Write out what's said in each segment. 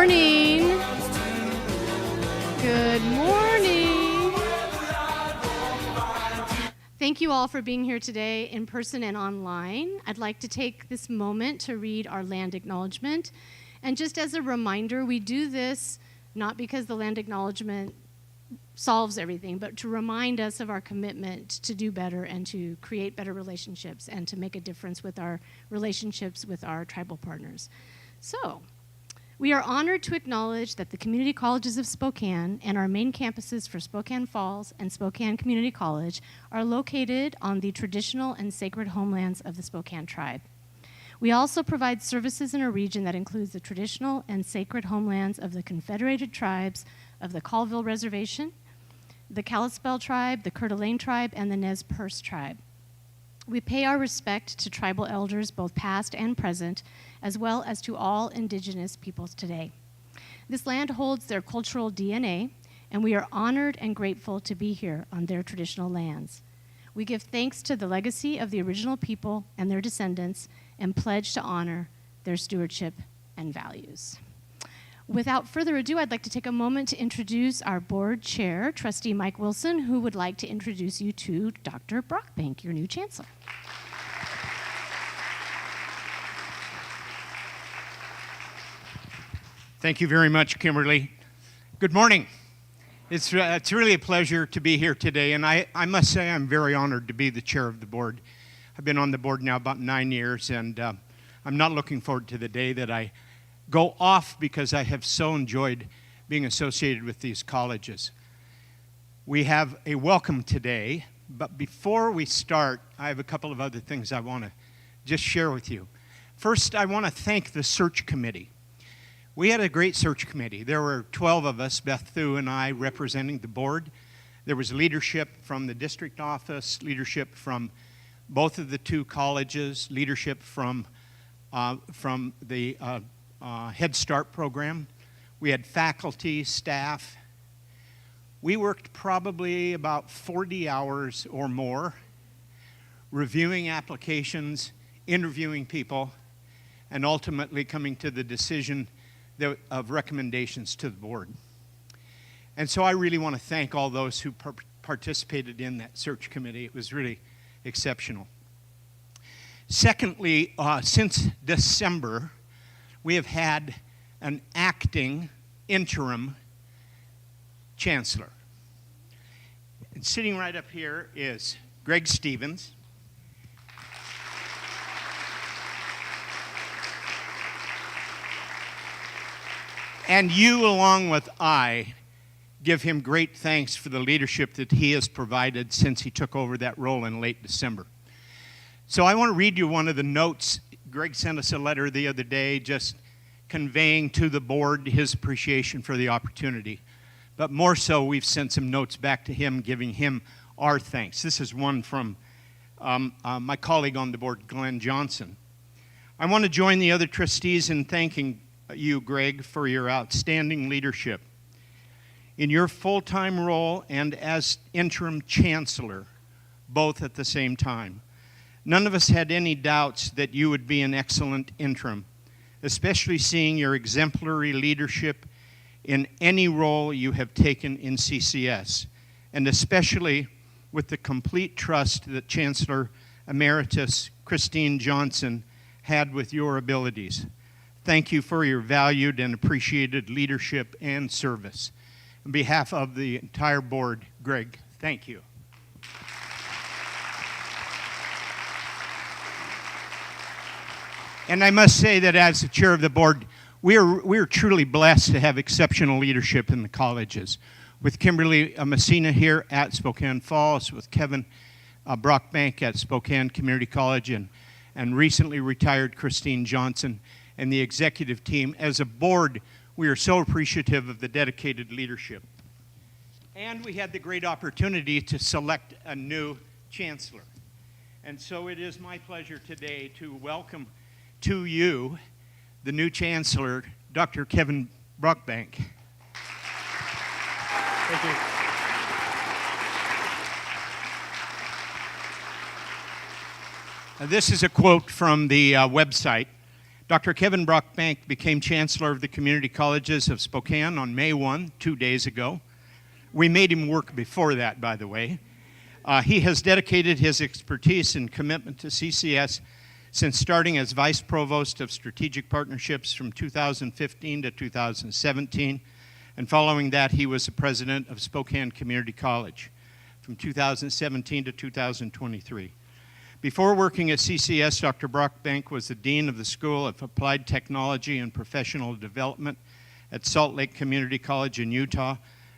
morning. Good morning. Thank you all for being here today in person and online. I'd like to take this moment to read our land acknowledgement. And just as a reminder, we do this not because the land acknowledgement solves everything, but to remind us of our commitment to do better and to create better relationships and to make a difference with our relationships with our tribal partners. So, we are honored to acknowledge that the community colleges of Spokane and our main campuses for Spokane Falls and Spokane Community College are located on the traditional and sacred homelands of the Spokane tribe. We also provide services in a region that includes the traditional and sacred homelands of the Confederated Tribes of the Colville Reservation, the Kalispel Tribe, the Coeur d'Alene Tribe, and the Nez Perce Tribe. We pay our respect to tribal elders, both past and present, as well as to all indigenous peoples today. This land holds their cultural DNA, and we are honored and grateful to be here on their traditional lands. We give thanks to the legacy of the original people and their descendants and pledge to honor their stewardship and values. Without further ado, I'd like to take a moment to introduce our board chair, Trustee Mike Wilson, who would like to introduce you to Dr. Brockbank, your new chancellor. Thank you very much, Kimberly. Good morning. It's really a pleasure to be here today, and I must say I'm very honored to be the chair of the board. I've been on the board now about 9 years, and I'm not looking forward to the day that I go off because I have so enjoyed being associated with these colleges. We have a welcome today, but before we start, I have a couple of other things I want to just share with you. First, I want to thank the search committee. We had a great search committee. There were 12 of us, Beth Thu and I, representing the board. There was leadership from the district office, leadership from both of the two colleges, leadership from the Head Start program. We had faculty, staff. We worked probably about 40 hours or more reviewing applications, interviewing people, and ultimately coming to the decision of recommendations to the board. And so I really want to thank all those who participated in that search committee. It was really exceptional. Secondly, since December, we have had an acting interim chancellor. And sitting right up here is Greg Stevens. And you, along with I, give him great thanks for the leadership that he has provided since he took over that role in late December. So I want to read you one of the notes. Greg sent us a letter the other day just conveying to the board his appreciation for the opportunity. But more so, we've sent some notes back to him, giving him our thanks. This is one from my colleague on the board, Glenn Johnson. I want to join the other trustees in thanking you, Greg, for your outstanding leadership. In your full-time role and as interim chancellor, both at the same time, none of us had any doubts that you would be an excellent interim, especially seeing your exemplary leadership in any role you have taken in CCS, and especially with the complete trust that Chancellor Emeritus Christine Johnson had with your abilities. Thank you for your valued and appreciated leadership and service. On behalf of the entire board, Greg, thank you. And I must say that as the chair of the board, we are truly blessed to have exceptional leadership in the colleges. With Kimberly Messina here at Spokane Falls, with Kevin Brockbank at Spokane Community College, and recently retired Christine Johnson, and the executive team. As a board, we are so appreciative of the dedicated leadership. And we had the great opportunity to select a new chancellor. And so it is my pleasure today to welcome to you the new chancellor, Dr. Kevin Brockbank. Thank you. This is a quote from the website. Dr. Kevin Brockbank became Chancellor of the Community Colleges of Spokane on May 1, 2 days ago. We made him work before that, by the way. He has dedicated his expertise and commitment to CCS since starting as Vice Provost of Strategic Partnerships from 2015 to 2017, and following that, he was the President of Spokane Community College from 2017 to 2023. Before working at CCS, Dr. Brockbank was the Dean of the School of Applied Technology and Professional Development at Salt Lake Community College in Utah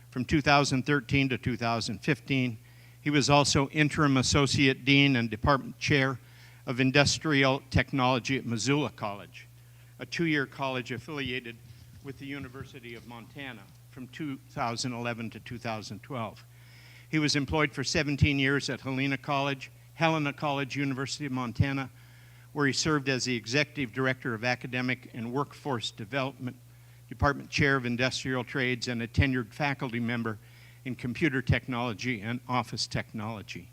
from 2013 to 2015. He was also Interim Associate Dean and Department Chair of Industrial Technology at Missoula College, a two-year college affiliated with the University of Montana from 2011 to 2012. He was employed for 17 years at Helena College, University of Montana, where he served as the Executive Director of Academic and Workforce Development, Department Chair of Industrial Trades, and a tenured faculty member in Computer Technology and Office Technology.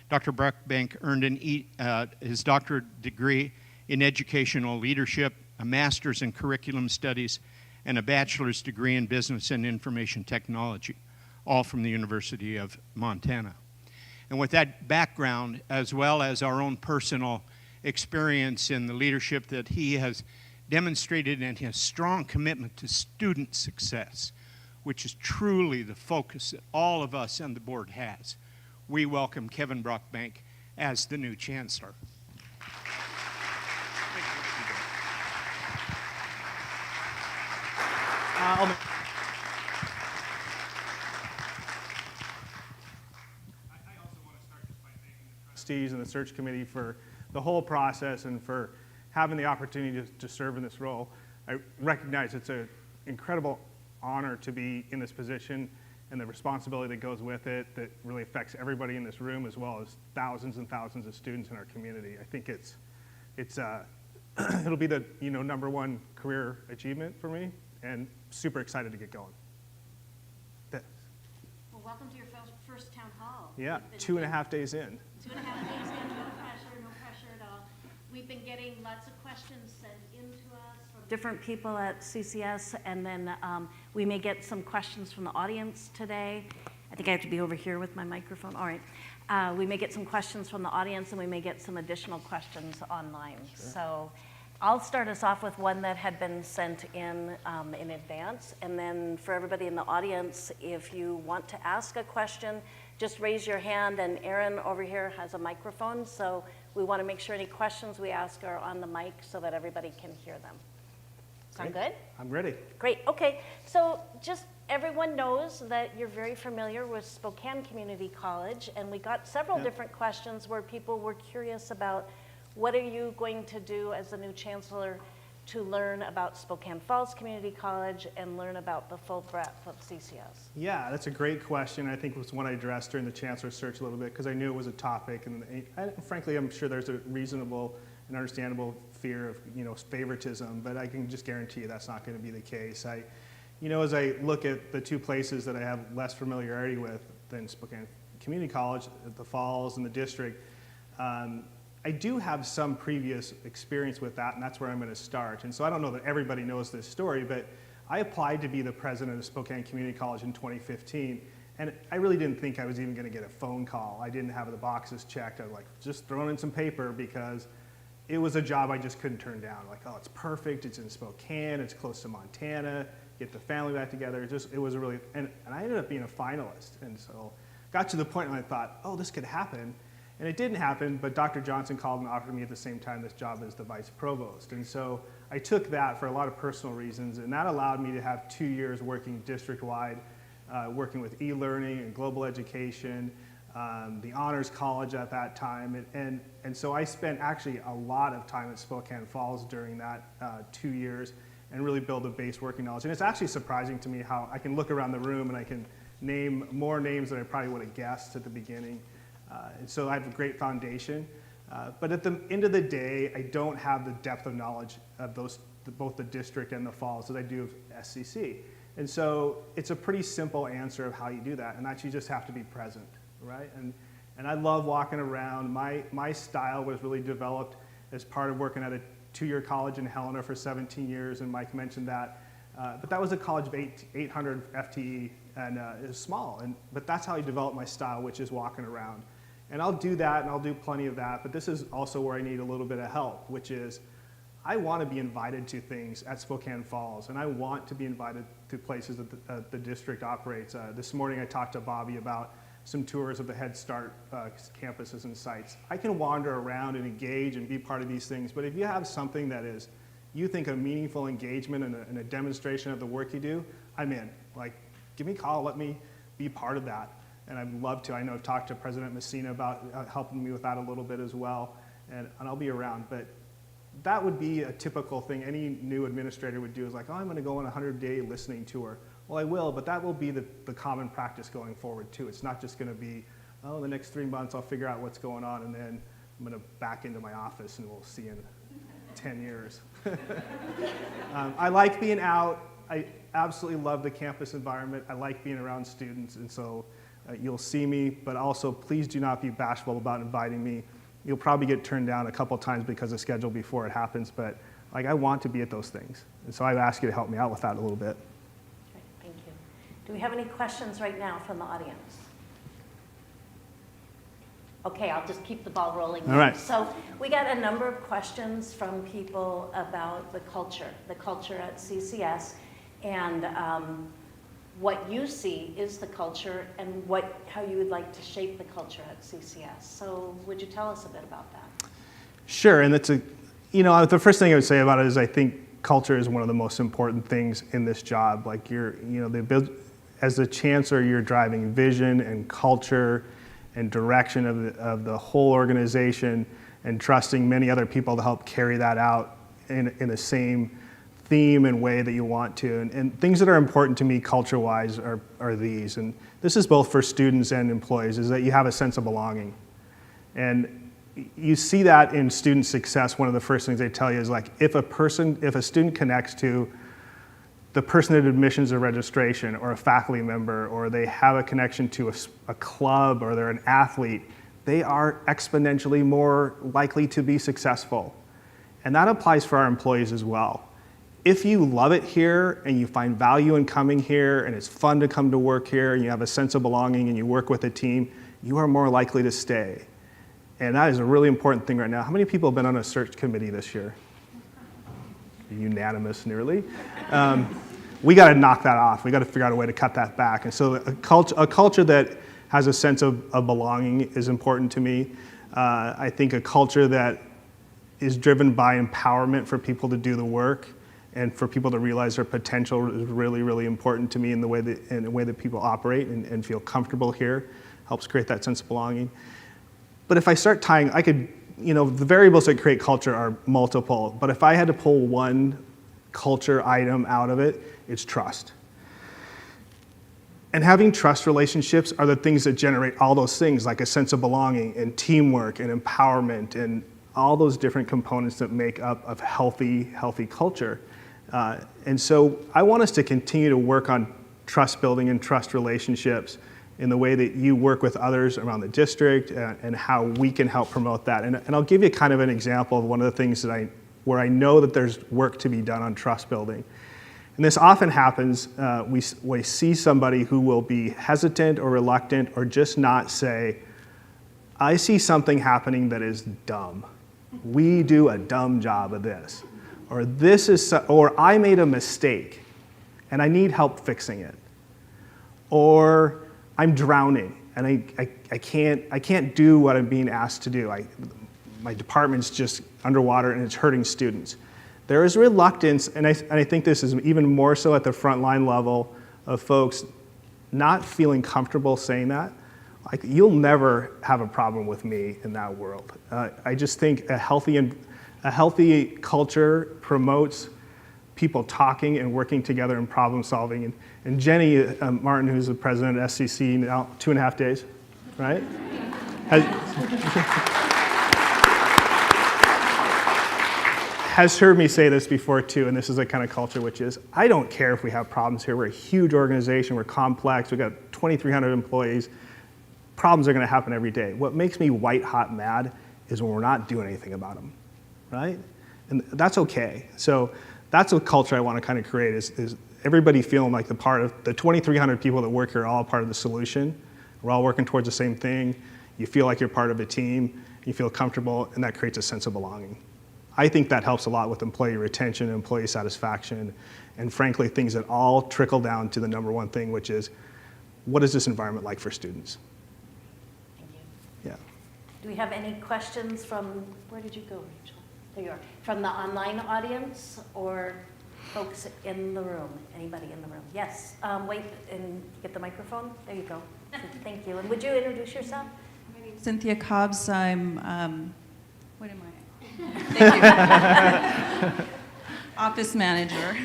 Dr. Brockbank earned his doctorate degree in Educational Leadership, a master's in Curriculum Studies, and a bachelor's degree in Business and Information Technology, all from the University of Montana. And with that background, as well as our own personal experience in the leadership that he has demonstrated and his strong commitment to student success, which is truly the focus that all of us on the board has, we welcome Kevin Brockbank as the new Chancellor. Trustees and the search committee for the whole process and for having the opportunity to serve in this role. I recognize it's an incredible honor to be in this position and the responsibility that goes with it that really affects everybody in this room as well as thousands and thousands of students in our community. I think it's it'll be the number one career achievement for me, and super excited to get going. Well, welcome to your first town hall. Yeah, 2.5 days in. 2.5 days in, no pressure at all. We've been getting lots of questions sent in to us from different people at CCS, and then we may get some questions from the audience today. I think I have to be over here with my microphone. All right. We may get some questions from the audience, and we may get some additional questions online. Sure. So I'll start us off with one that had been sent in advance, and then for everybody in the audience, if you want to ask a question, just raise your hand, and Aaron over here has a microphone, so we want to make sure any questions we ask are on the mic so that everybody can hear them. Sound good? I'm ready. Great, okay. So just everyone knows that you're very familiar with Spokane Community College, and we got several different questions where people were curious about what are you going to do as the new chancellor to learn about Spokane Falls Community College and learn about the full breadth of CCS? Yeah, that's a great question. I think it was one I addressed during the chancellor's search a little bit because I knew it was a topic, and frankly, I'm sure there's a reasonable and understandable fear of favoritism, but I can just guarantee you that's not going to be the case. As I look at the two places that I have less familiarity with than Spokane Community College, the Falls and the district, I do have some previous experience with that, and that's where I'm going to start. And so I don't know that everybody knows this story, but I applied to be the president of Spokane Community College in 2015, and I really didn't think I was even going to get a phone call. I didn't have the boxes checked. I was like, just throwing in some paper because it was a job I just couldn't turn down. Like, oh, it's perfect. It's in Spokane. It's close to Montana. Get the family back together. It was a really, and I ended up being a finalist. And so got to the point where I thought, oh, this could happen. And it didn't happen, but Dr. Johnson called and offered me at the same time this job as the vice provost. And so I took that for a lot of personal reasons, and that allowed me to have 2 years working district-wide, working with e-learning and global education, the Honors College at that time. And so I spent actually a lot of time at Spokane Falls during that 2 years and really build a base working knowledge. And it's actually surprising to me how I can look around the room and I can name more names than I probably would have guessed at the beginning. And so I have a great foundation. But at the end of the day, I don't have the depth of knowledge of both the district and the Falls as I do of SCC. And so it's a pretty simple answer of how you do that, and that you just have to be present, right? And I love walking around. My style was really developed as part of working at two-year college in Helena for 17 years, and Mike mentioned that. But that was a college of 800 FTE, and it was small. But that's how I developed my style, which is walking around. And I'll do that, and I'll do plenty of that. But this is also where I need a little bit of help, which is I want to be invited to things at Spokane Falls, and I want to be invited to places that the district operates. This morning I talked to Bobby about some tours of the Head Start campuses and sites. I can wander around and engage and be part of these things, but if you have something that is, you think a meaningful engagement and a demonstration of the work you do, I'm in. Like, give me a call, let me be part of that. And I'd love to. I know I've talked to President Messina about helping me with that a little bit as well, and I'll be around. But that would be a typical thing any new administrator would do, is like, oh, I'm going to go on a 100-day listening tour. Well, I will, but that will be the common practice going forward, too. It's not just going to be, oh, the next 3 months I'll figure out what's going on, and then I'm going to back into my office, and we'll see in 10 years. I like being out. I absolutely love the campus environment. I like being around students, and so you'll see me, but also please do not be bashful about inviting me. You'll probably get turned down a couple times because of schedule before it happens, but like, I want to be at those things. And so I ask you to help me out with that a little bit. Great, thank you. Do we have any questions right now from the audience? Okay, I'll just keep the ball rolling. All right. So we got a number of questions from people about the culture at CCS, and what you see is the culture, and how you would like to shape the culture at CCS. So would you tell us a bit about that? Sure, and that's the first thing I would say about it is I think culture is one of the most important things in this job. Like as the chancellor, you're driving vision and culture and direction of the whole organization, and trusting many other people to help carry that out in the same theme and way that you want to. And things that are important to me culture-wise are these, and this is both for students and employees, is that you have a sense of belonging. And you see that in student success. One of the first things they tell you is like, if a student connects to the person at admissions or registration, or a faculty member, or they have a connection to a club, or they're an athlete, they are exponentially more likely to be successful. And that applies for our employees as well. If you love it here and you find value in coming here and it's fun to come to work here and you have a sense of belonging and you work with a team, you are more likely to stay. And that is a really important thing right now. How many people have been on a search committee this year? Unanimous, nearly. We got to knock that off. We got to figure out a way to cut that back. And so a culture that has a sense of belonging is important to me. I think a culture that is driven by empowerment for people to do the work and for people to realize their potential is really, really important to me in the way that people operate and feel comfortable here. Helps create that sense of belonging. But if I start tying, the variables that create culture are multiple, but if I had to pull one culture item out of it, it's trust. And having trust relationships are the things that generate all those things, like a sense of belonging and teamwork and empowerment and all those different components that make up a healthy culture. And so I want us to continue to work on trust building and trust relationships in the way that you work with others around the district, and how we can help promote that. And I'll give you kind of an example of one of the things where I know that there's work to be done on trust building. And this often happens, we see somebody who will be hesitant or reluctant or just not say, I see something happening that is dumb. We do a dumb job of this. Or I made a mistake and I need help fixing it. Or I'm drowning and I can't do what I'm being asked to do. My department's just underwater and it's hurting students. There is reluctance, and I think this is even more so at the frontline level of folks not feeling comfortable saying that. Like, you'll never have a problem with me in that world. I just think a healthy culture promotes people talking and working together and problem solving. And Jenny Martin, who's the president of SCC now 2.5 days, right? Has heard me say this before too, and this is the kind of culture which is, I don't care if we have problems here. We're a huge organization, we're complex, we've got 2,300 employees. Problems are gonna happen every day. What makes me white hot mad is when we're not doing anything about them, right? And that's okay. So that's a culture I want to kind of create is everybody feeling like the part of the 2,300 people that work here are all part of the solution. We're all working towards the same thing. You feel like you're part of a team. You feel comfortable, and that creates a sense of belonging. I think that helps a lot with employee retention, employee satisfaction, and frankly, things that all trickle down to the number one thing, which is, what is this environment like for students? Thank you. Yeah. Do we have any questions from, where did you go, Rachel? There you are. From the online audience or folks in the room? Anybody in the room? Yes. Wait and get the microphone. There you go. Thank you. And would you introduce yourself? My name's Cynthia Cobbs. I'm, what am I? Thank you. Office manager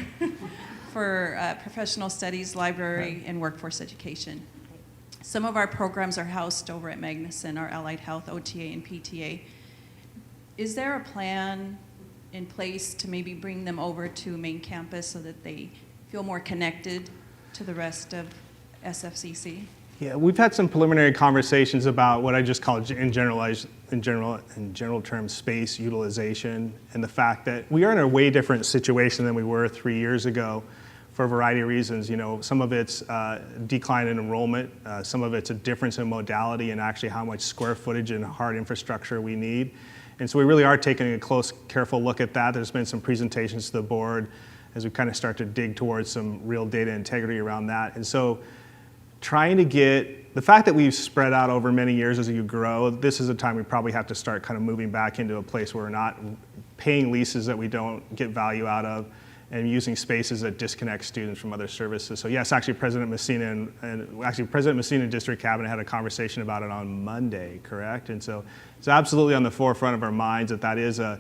for professional studies, library, and workforce education. Some of our programs are housed over at Magnuson, our allied health, OTA, and PTA. Is there a plan in place to maybe bring them over to main campus so that they feel more connected to the rest of SFCC? Yeah, we've had some preliminary conversations about what I just call in general terms, space utilization, and the fact that we are in a way different situation than we were 3 years ago for a variety of reasons. You know, some of it's decline in enrollment, some of it's a difference in modality and actually how much square footage and hard infrastructure we need. And so we really are taking a close, careful look at that. There's been some presentations to the board as we kind of start to dig towards some real data integrity around that. And so trying to get, the fact that we've spread out over many years as you grow, this is a time we probably have to start kind of moving back into a place where we're not paying leases that we don't get value out of and using spaces that disconnect students from other services. So yes, actually President Messina and District Cabinet had a conversation about it on Monday, correct? And so it's absolutely on the forefront of our minds that is a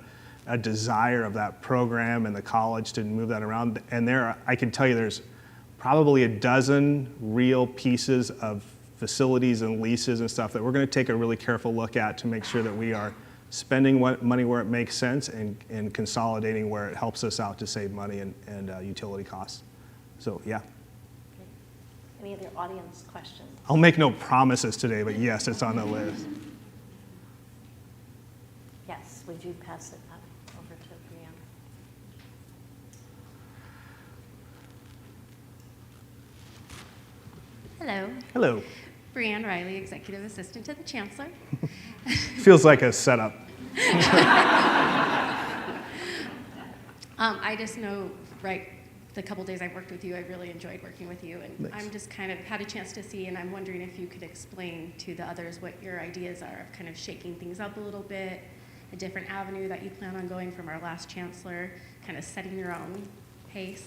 desire of that program and the college to move that around. And I can tell you there's probably a dozen real pieces of facilities and leases and stuff that we're going to take a really careful look at to make sure that we are spending money where it makes sense and consolidating where it helps us out to save money and utility costs. So yeah. Any other audience questions? I'll make no promises today, but yes, it's on the list. Yes, would you pass it up over to Brianna? Hello. Hello. Brianne Riley, Executive Assistant to the Chancellor. Feels like a setup. I just know, right, the couple days I've worked with you, I really enjoyed working with you, and Nice. I'm just kind of had a chance to see, and I'm wondering if you could explain to the others what your ideas are of kind of shaking things up a little bit, a different avenue that you plan on going from our last chancellor, kind of setting your own pace.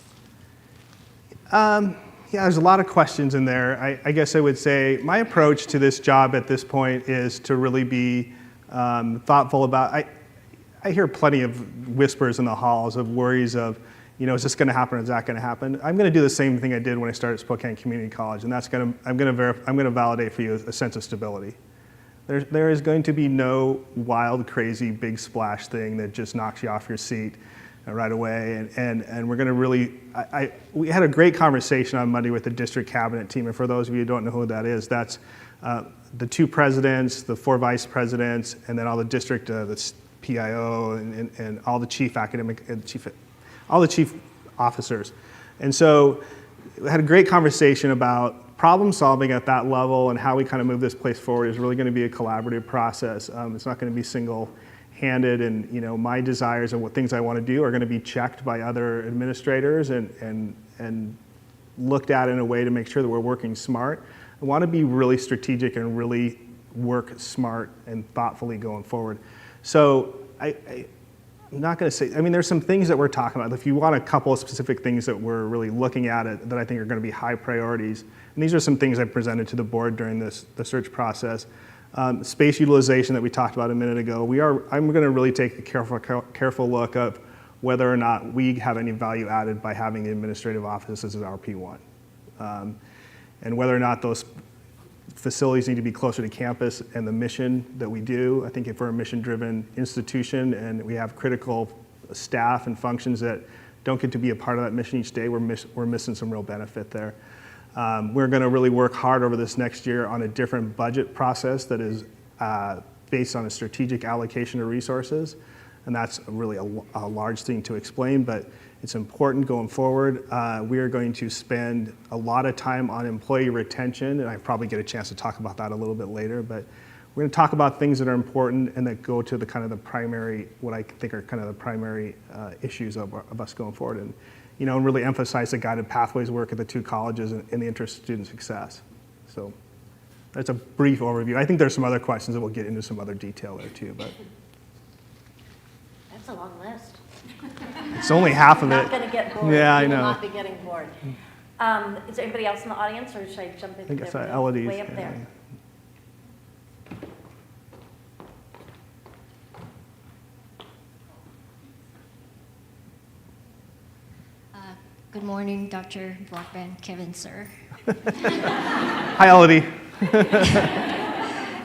Yeah, there's a lot of questions in there. I guess I would say my approach to this job at this point is to really be thoughtful about, I hear plenty of whispers in the halls of worries of, you know, is this going to happen or is that going to happen? I'm going to do the same thing I did when I started Spokane Community College, and that's I'm going to validate for you a sense of stability. There is going to be no wild, crazy, big splash thing that just knocks you off your seat right away, and we're going to really, we had a great conversation on Monday with the district cabinet team, and for those of you who don't know who that is, that's the 2 presidents, the 4 vice presidents, and then all the district, the PIO, and all the chief academic, all the chief officers. And so we had a great conversation about problem solving at that level and how we kind of move this place forward is really going to be a collaborative process. It's not going to be single-handed, and you know, my desires and what things I want to do are going to be checked by other administrators and looked at in a way to make sure that we're working smart. I want to be really strategic and really work smart and thoughtfully going forward. So I'm not going to say, I mean, there's some things that we're talking about. If you want a couple of specific things that we're really looking at that I think are going to be high priorities, and these are some things I presented to the board during the search process. Space utilization that we talked about a minute ago. I'm going to really take a careful look of whether or not we have any value added by having the administrative offices as RP1. And whether or not those facilities need to be closer to campus and the mission that we do. I think if we're a mission-driven institution and we have critical staff and functions that don't get to be a part of that mission each day, we're missing some real benefit there. We're going to really work hard over this next year on a different budget process that is based on a strategic allocation of resources. and that's really a large thing to explain, but it's important going forward. We are going to spend a lot of time on employee retention, and I probably get a chance to talk about that a little bit later, but we're going to talk about things that are important and that go to the kind of the primary, what I think are kind of the primary issues of us going forward, and really emphasize the guided pathways work at the two colleges in the interest of student success. So that's a brief overview. I think there's some other questions that we'll get into some other detail there too, but That's a long list. it's only half of Not it. going to get bored. Yeah, I You will know. not be getting bored. Is there anybody else in the audience, or should I jump in? I think it's there? Elodie's. Way up there. Good morning, Dr. Brockman, Kevin, sir. Hi, Elodie.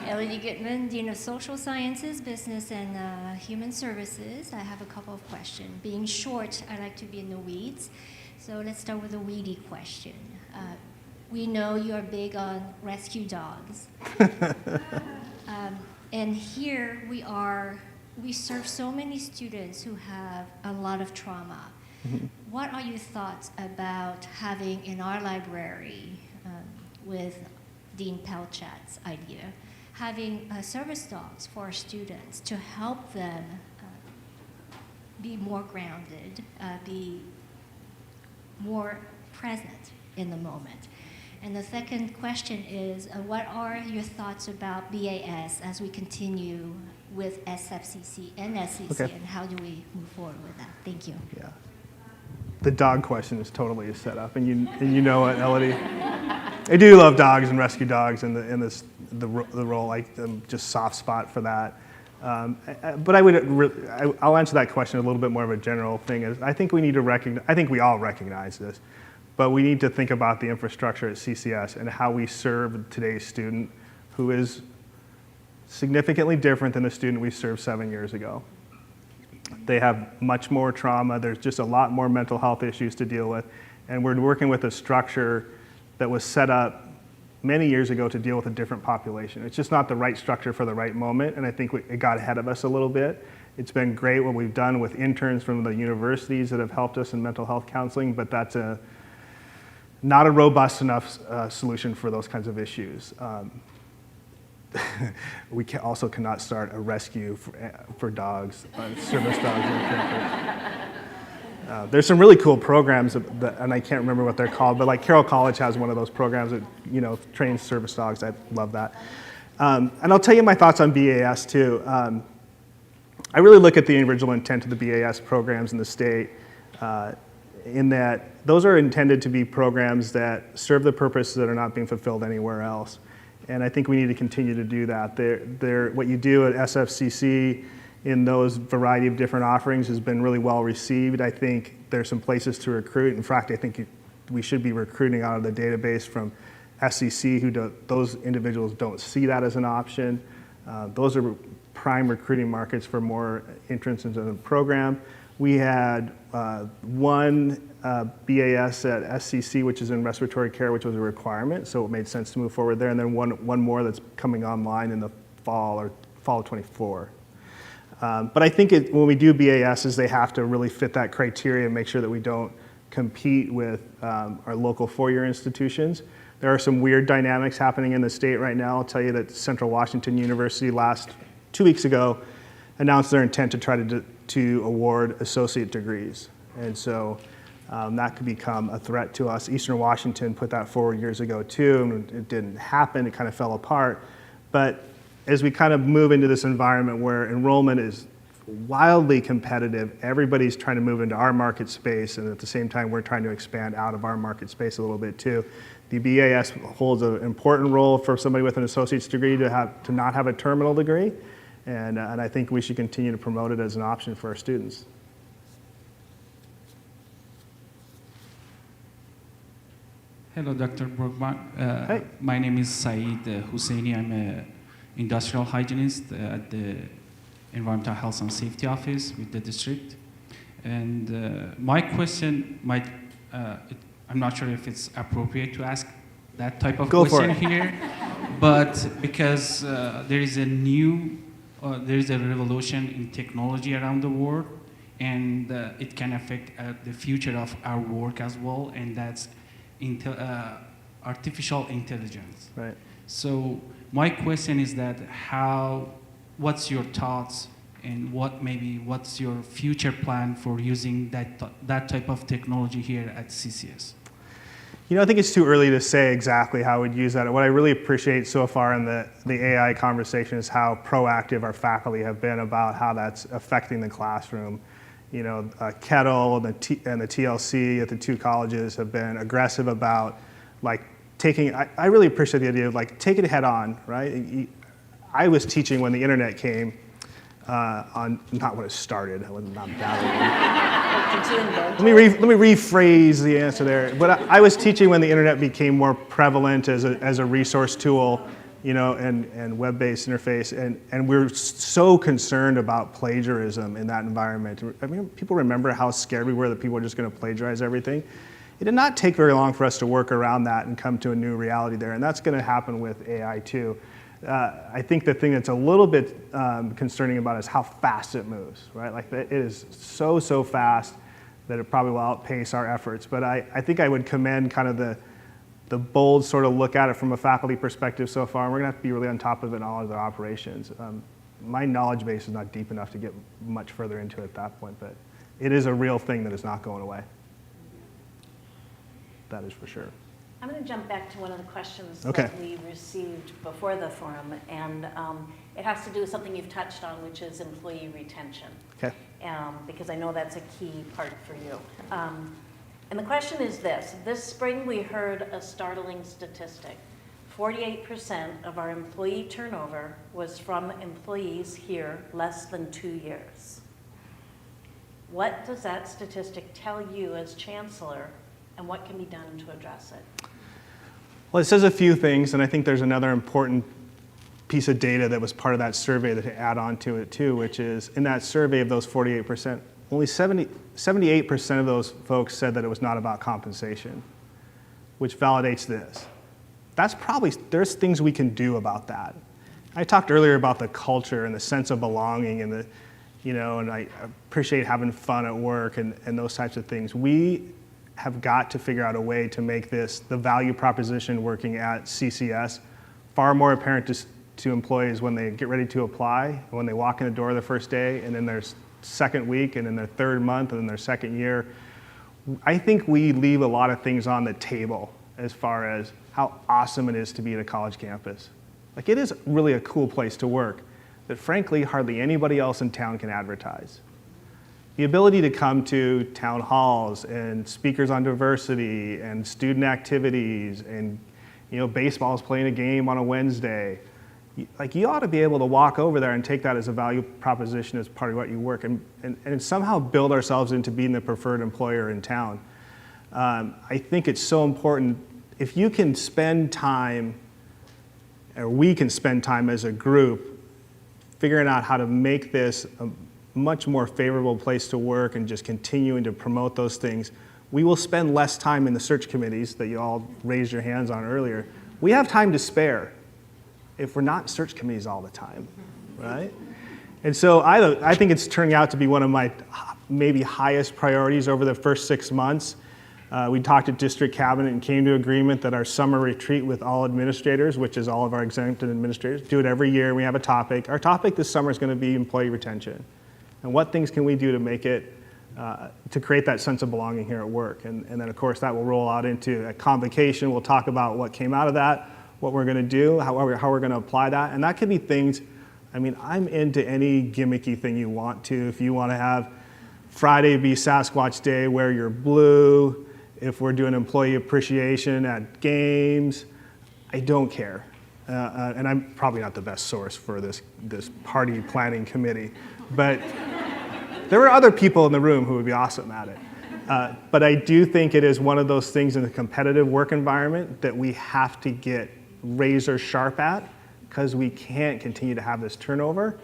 Elodie Goodman, Dean of Social Sciences, Business, and Human Services. I have a couple of questions. Being short, I like to be in the weeds. So let's start with a weedy question. We know you are big on rescue dogs. And here we serve so many students who have a lot of trauma. What are your thoughts about having in our library, with Dean Pelchat's idea, having service dogs for our students to help them be more grounded, be more present in the moment? And the second question is, what are your thoughts about BAS as we continue with SFCC and SCC, Okay. and how do we move forward with that? Thank you. Yeah. The dog question is totally a setup, and you know it, Elodie. I do love dogs and rescue dogs, and the role, I'm just soft spot for that. But I'll answer that question a little bit more of a general thing. Is I think we need to recognize. I think we all recognize this, but we need to think about the infrastructure at CCS and how we serve today's student, who is significantly different than the student we served 7 years ago. They have much more trauma. There's just a lot more mental health issues to deal with. And we're working with a structure that was set up many years ago to deal with a different population. It's just not the right structure for the right moment, and I think it got ahead of us a little bit. It's been great what we've done with interns from the universities that have helped us in mental health counseling, but that's not a robust enough solution for those kinds of issues. We also cannot start a rescue for dogs, service dogs on campus. There's some really cool programs, and I can't remember what they're called, but like Carroll College has one of those programs that trains service dogs. I love that. And I'll tell you my thoughts on BAS too. I really look at the original intent of the BAS programs in the state, in that those are intended to be programs that serve the purposes that are not being fulfilled anywhere else. And I think we need to continue to do that. What you do at SFCC in those variety of different offerings has been really well received. I think there's some places to recruit. In fact, I think we should be recruiting out of the database from SCC, those individuals don't see that as an option. Those are prime recruiting markets for more entrants into the program. We had one BAS at SCC, which is in respiratory care, which was a requirement, so it made sense to move forward there. And then one more that's coming online in the fall of 24. But I think when we do BASs, they have to really fit that criteria and make sure that we don't compete with our local four-year institutions. There are some weird dynamics happening in the state right now. I'll tell you that Central Washington University 2 weeks ago announced their intent to try to award associate degrees. And so that could become a threat to us. Eastern Washington put that forward years ago too, and it didn't happen, it kind of fell apart. But as we kind of move into this environment where enrollment is wildly competitive, everybody's trying to move into our market space, and at the same time we're trying to expand out of our market space a little bit too. The BAS holds an important role for somebody with an associate's degree to not have a terminal degree, and I think we should continue to promote it as an option for our students. Hello, Dr. Brockman. Hey. My name is Saeed Husseini. I'm an industrial hygienist at the Environmental Health and Safety Office with the district. And my question might, I'm not sure if it's appropriate to ask that type of Go for question it. here, but because there is a new there is a revolution in technology around the world, and it can affect the future of our work as well, and that's artificial intelligence. Right. So my question is that what's your thoughts and what's your future plan for using that type of technology here at CCS? I think it's too early to say exactly how we'd use that. What I really appreciate so far in the AI conversation is how proactive our faculty have been about how that's affecting the classroom. Kettle and the TLC at the two colleges have been aggressive about taking, I really appreciate the idea of take it head on, right? I was teaching when the internet came, not when it started, I was not that. Let me rephrase the answer there. But I was teaching when the internet became more prevalent as a resource tool, and web-based interface, and we're so concerned about plagiarism in that environment. I mean, people remember how scared we were that people were just going to plagiarize everything. It did not take very long for us to work around that and come to a new reality there, and that's going to happen with AI too. I think the thing that's a little bit concerning about it is how fast it moves, right? It is so fast that it probably will outpace our efforts. But I think I would commend kind of the bold sort of look at it from a faculty perspective so far, and we're going to have to be really on top of it in all of our operations. My knowledge base is not deep enough to get much further into it at that point, but it is a real thing that is not going away. That is for sure. I'm going to jump back to one of the questions Okay. that we received before the forum, and it has to do with something you've touched on, which is employee retention. Okay. Because I know that's a key part for you. And the question is this. This spring we heard a startling statistic. 48% of our employee turnover was from employees here less than 2 years. What does that statistic tell you as chancellor, and what can be done to address it? Well, it says a few things, and I think there's another important piece of data that was part of that survey that to add on to it too, which is in that survey of those 48%, only 78% of those folks said that it was not about compensation, which validates this. There's things we can do about that. I talked earlier about the culture and the sense of belonging and and I appreciate having fun at work and those types of things. We have got to figure out a way to make the value proposition working at CCS far more apparent to employees when they get ready to apply, when they walk in the door the first day, and then their second week, and then their third month, and then their second year. I think we leave a lot of things on the table as far as how awesome it is to be at a college campus. It is really a cool place to work that frankly hardly anybody else in town can advertise. The ability to come to town halls and speakers on diversity and student activities and baseball's playing a game on a Wednesday. You ought to be able to walk over there and take that as a value proposition as part of what you work and somehow build ourselves into being the preferred employer in town. I think it's so important. If you can spend time, or we can spend time as a group, figuring out how to make this a much more favorable place to work and just continuing to promote those things, we will spend less time in the search committees that you all raised your hands on earlier. We have time to spare if we're not in search committees all the time, right? And so I think it's turning out to be one of my maybe highest priorities over the first 6 months. We talked at district cabinet and came to agreement that our summer retreat with all administrators, which is all of our exempted administrators, do it every year. We have a topic. Our topic this summer is going to be employee retention. And what things can we do to make it, to create that sense of belonging here at work? And then, of course, that will roll out into a convocation. We'll talk about what came out of that, what we're going to do, how we're going to apply that. And that could be things, I mean, I'm into any gimmicky thing you want to. If you want to have Friday be Sasquatch Day, wear your blue. If we're doing employee appreciation at games, I don't care. And I'm probably not the best source for this party planning committee. But there are other people in the room who would be awesome at it. But I do think it is one of those things in the competitive work environment that we have to get razor sharp at because we can't continue to have this turnover.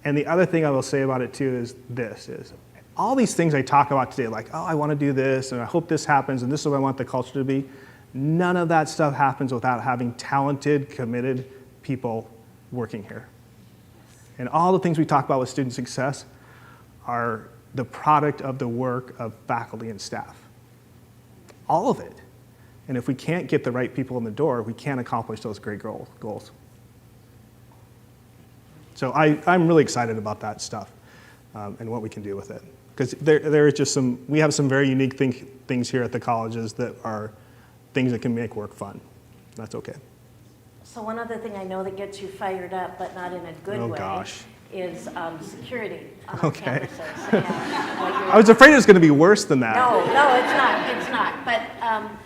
And the other thing I will say about it too is all these things I talk about today, like, oh, I want to do this and I hope this happens and this is what I want the culture to be. None of that stuff happens without having talented, committed people working here. And all the things we talk about with student success are the product of the work of faculty and staff. All of it. And if we can't get the right people in the door, we can't accomplish those great goals. So I'm really excited about that stuff and what we can do with it. Because there is just we have some very unique things here at the colleges that are things that can make work fun. That's okay. So one other thing I know that gets you fired up, but not in a good way, gosh. is security on Okay. campuses. And I was afraid it was going to be worse than that. No, it's not. But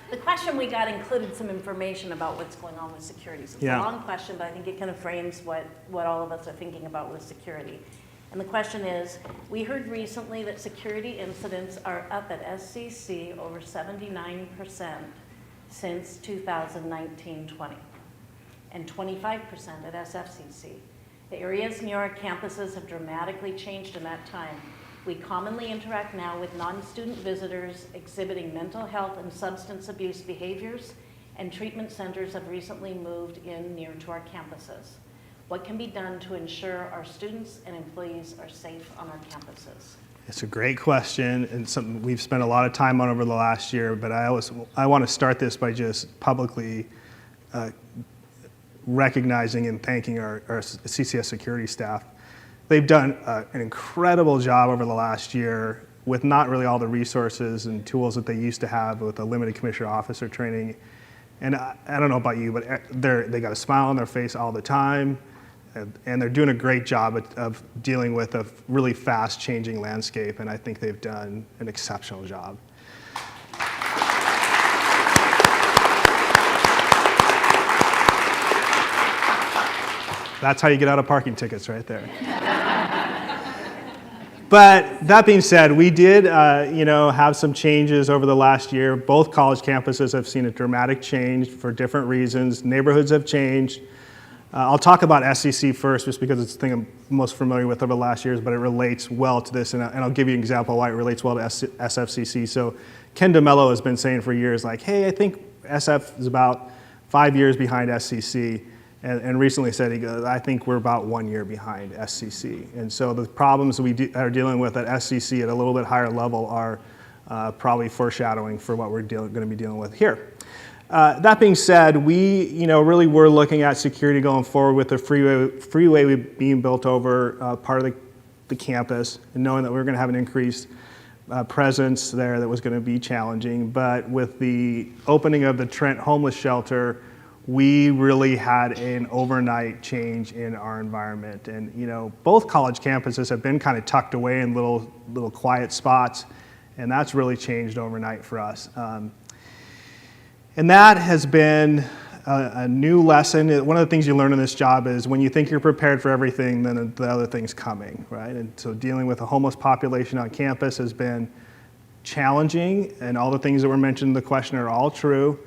the question we got included some information about what's going on with security. So it's Yeah. a long question, but I think it kind of frames what all of us are thinking about with security. And the question is, we heard recently that security incidents are up at SCC over 79% since 2019-20, and 25% at SFCC. The areas near our campuses have dramatically changed in that time. We commonly interact now with non-student visitors exhibiting mental health and substance abuse behaviors, and treatment centers have recently moved in near to our campuses. What can be done to ensure our students and employees are safe on our campuses? It's a great question and something we've spent a lot of time on over the last year, but I want to start this by just publicly recognizing and thanking our CCS security staff. They've done an incredible job over the last year with not really all the resources and tools that they used to have with the limited commissioner officer training. And I don't know about you, but they got a smile on their face all the time, and they're doing a great job of dealing with a really fast changing landscape, and I think they've done an exceptional job. That's how you get out of parking tickets right there. But that being said, we did have some changes over the last year. Both college campuses have seen a dramatic change for different reasons. Neighborhoods have changed. I'll talk about SCC first, just because it's the thing I'm most familiar with over the last years, but it relates well to this, and I'll give you an example of why it relates well to SFCC. So Ken DeMello has been saying for years, like, hey, I think SF is about 5 years behind SCC. And recently said, he goes, I think we're about 1 year behind SCC. And so the problems we are dealing with at SCC at a little bit higher level are probably foreshadowing for what we're going to be dealing with here. That being said, we really were looking at security going forward with the freeway being built over part of the campus, and knowing that we were going to have an increased presence there that was going to be challenging. But with the opening of the Trent homeless shelter, we really had an overnight change in our environment. And both college campuses have been kind of tucked away in little quiet spots, and that's really changed overnight for us. And that has been a new lesson. One of the things you learn in this job is when you think you're prepared for everything, then the other thing's coming, right? And so dealing with a homeless population on campus has been challenging, and all the things that were mentioned in the question are all true.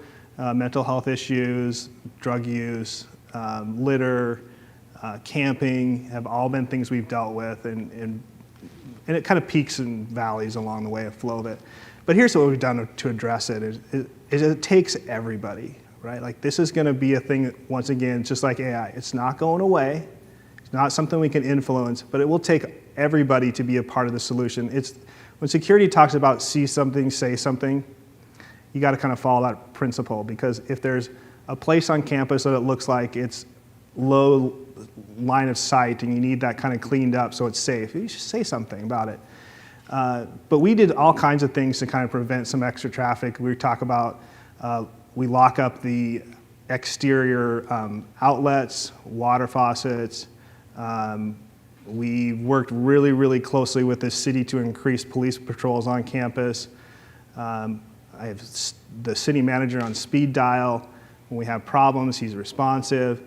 Mental health issues, drug use, litter, camping have all been things we've dealt with, and it kind of peaks and valleys along the way of flow of it. But here's what we've done to address it, is it takes everybody, right? Like, this is going to be a thing, once again, just like AI. It's not going away. It's not something we can influence, but it will take everybody to be a part of the solution. When security talks about see something, say something, you got to kind of follow that principle, because if there's a place on campus that it looks like it's low line of sight and you need that kind of cleaned up so it's safe, you should say something about it. But we did all kinds of things to kind of prevent some extra traffic. We talk about, we lock up the exterior outlets, water faucets. We worked really, really closely with the city to increase police patrols on campus. I have the city manager on speed dial. When we have problems, he's responsive.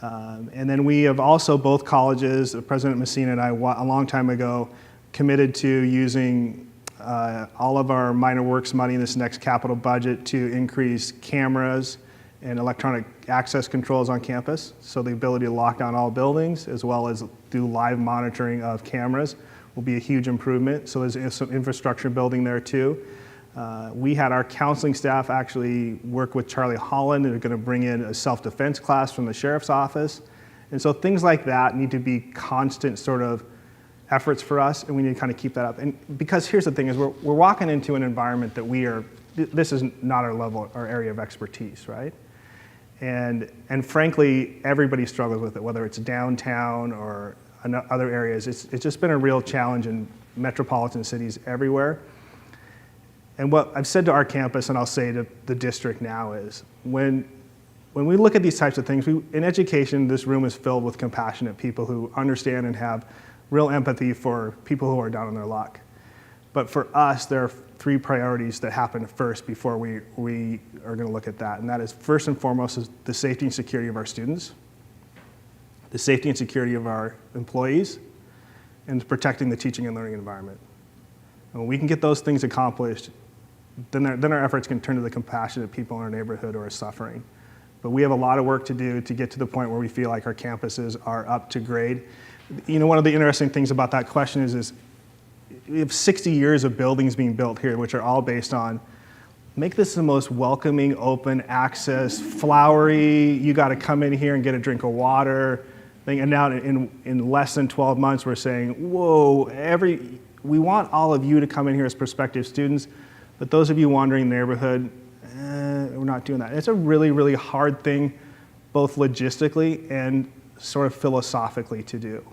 And then we have also, both colleges, President Messina and I, a long time ago, committed to using all of our minor works money in this next capital budget to increase cameras and electronic access controls on campus. So the ability to lock down all buildings, as well as do live monitoring of cameras, will be a huge improvement. So there's some infrastructure building there too. We had our counseling staff actually work with Charlie Holland, and they're going to bring in a self-defense class from the sheriff's office. And so things like that need to be constant sort of efforts for us, and we need to kind of keep that up. And because here's the thing is we're walking into an environment that this is not our level, our area of expertise, right? And frankly, everybody struggles with it, whether it's downtown or other areas. It's just been a real challenge in metropolitan cities everywhere. And what I've said to our campus, and I'll say to the district now, is when we look at these types of things, in education, this room is filled with compassionate people who understand and have real empathy for people who are down on their luck. But for us, there are 3 priorities that happen first before we are going to look at that. And that is, first and foremost, is the safety and security of our students, the safety and security of our employees, and protecting the teaching and learning environment. And when we can get those things accomplished, then our efforts can turn to the compassionate people in our neighborhood who are suffering. But we have a lot of work to do to get to the point where we feel like our campuses are up to grade. You know, one of the interesting things about that question is we have 60 years of buildings being built here, which are all based on make this the most welcoming, open access, flowery, you got to come in here and get a drink of water thing. And now in less than 12 months, we're saying, whoa, we want all of you to come in here as prospective students, but those of you wandering the neighborhood, we're not doing that. It's a really, really hard thing, both logistically and sort of philosophically to do.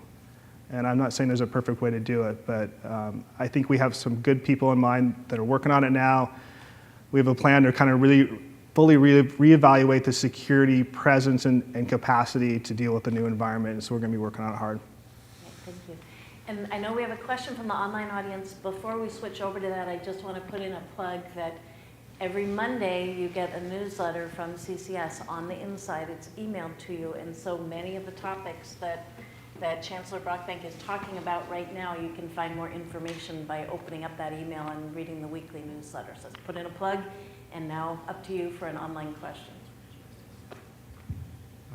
And I'm not saying there's a perfect way to do it, but I think we have some good people in mind that are working on it now. We have a plan to kind of really fully reevaluate the security, presence, and capacity to deal with the new environment, and so we're going to be working on it hard. Thank you. And I know we have a question from the online audience. Before we switch over to that, I just want to put in a plug that every Monday you get a newsletter from CCS. On the inside, it's emailed to you, and so many of the topics that Chancellor Brockbank is talking about right now, you can find more information by opening up that email and reading the weekly newsletter. So let's put in a plug, and now up to you for an online question.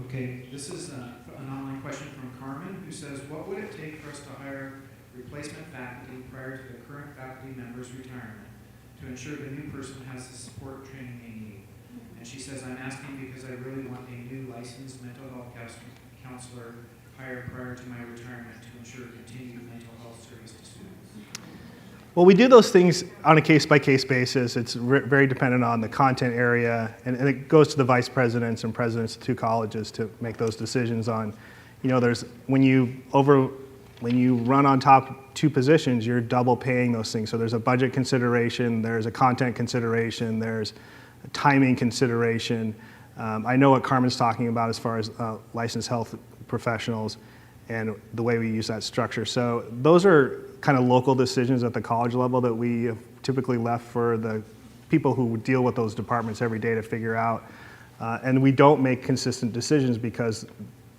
Okay, this is an online question from Carmen, who says, what would it take for us to hire replacement faculty prior to the current faculty member's retirement to ensure the new person has the support training they need? And she says, I'm asking because I really want a new licensed mental health counselor hired prior to my retirement to ensure continued mental health service to students. Well, we do those things on a case-by-case basis. It's very dependent on the content area, and it goes to the vice presidents and presidents of 2 colleges to make those decisions on, you know, when you run on top 2 positions, you're double paying those things. So there's a budget consideration, there's a content consideration, there's a timing consideration. I know what Carmen's talking about as far as licensed health professionals and the way we use that structure. So those are kind of local decisions at the college level that we have typically left for the people who deal with those departments every day to figure out. And we don't make consistent decisions because